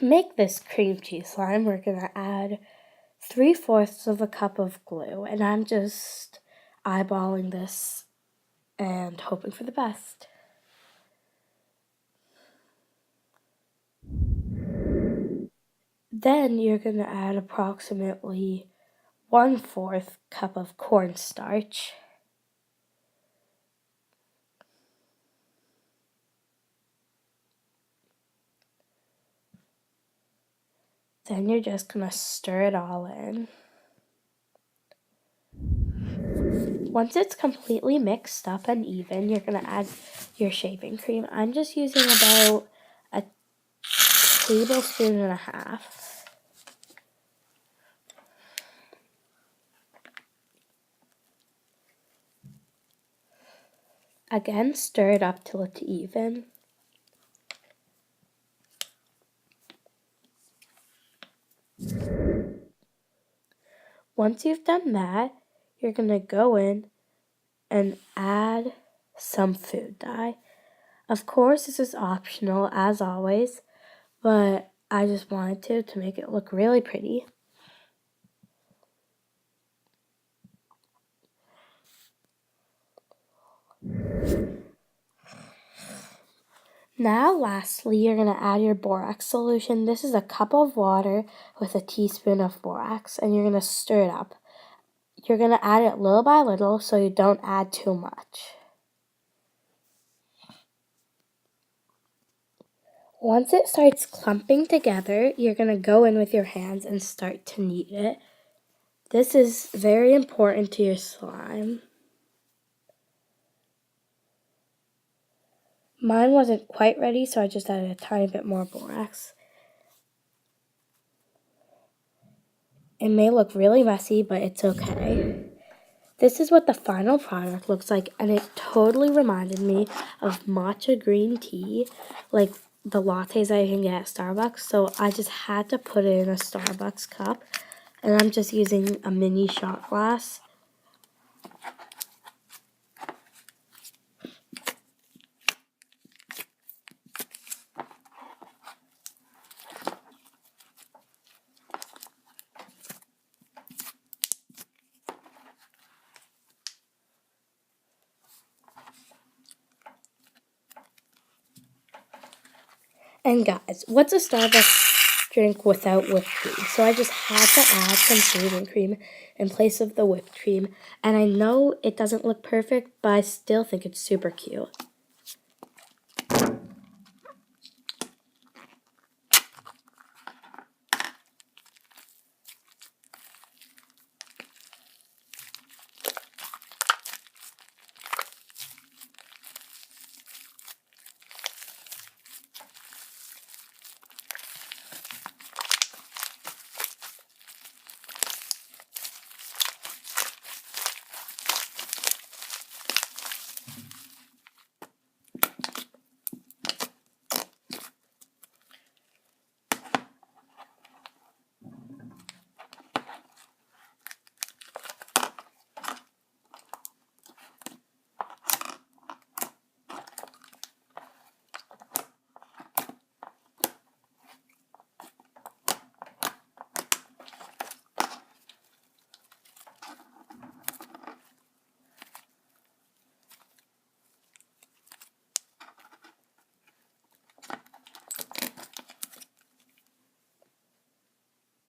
To make this cream cheese slime, we're going to add 3/4 of a cup of glue, and I'm just eyeballing this and hoping for the best. Then you're going to add approximately 1/4 cup of cornstarch. Then you're just going to stir it all in. Once it's completely mixed up and even, you're going to add your shaving cream. I'm just using about a tablespoon and a half. Again, stir it up till it's even. Once you've done that, you're going to go in and add some food dye. Of course, this is optional as always, but I just wanted to make it look really pretty. Now, lastly, you're going to add your borax solution. This is a cup of water with a teaspoon of borax, and you're going to stir it up. You're going to add it little by little so you don't add too much. Once it starts clumping together, you're going to go in with your hands and start to knead it. This is very important to your slime. Mine wasn't quite ready, so I just added a tiny bit more borax. It may look really messy, but it's okay. This is what the final product looks like, and it totally reminded me of matcha green tea, like the lattes I can get at Starbucks. So I just had to put it in a Starbucks cup, and I'm just using a mini shot glass. And guys, what's a Starbucks drink without whipped cream? So I just had to add some shaving cream in place of the whipped cream. And I know it doesn't look perfect, but I still think it's super cute.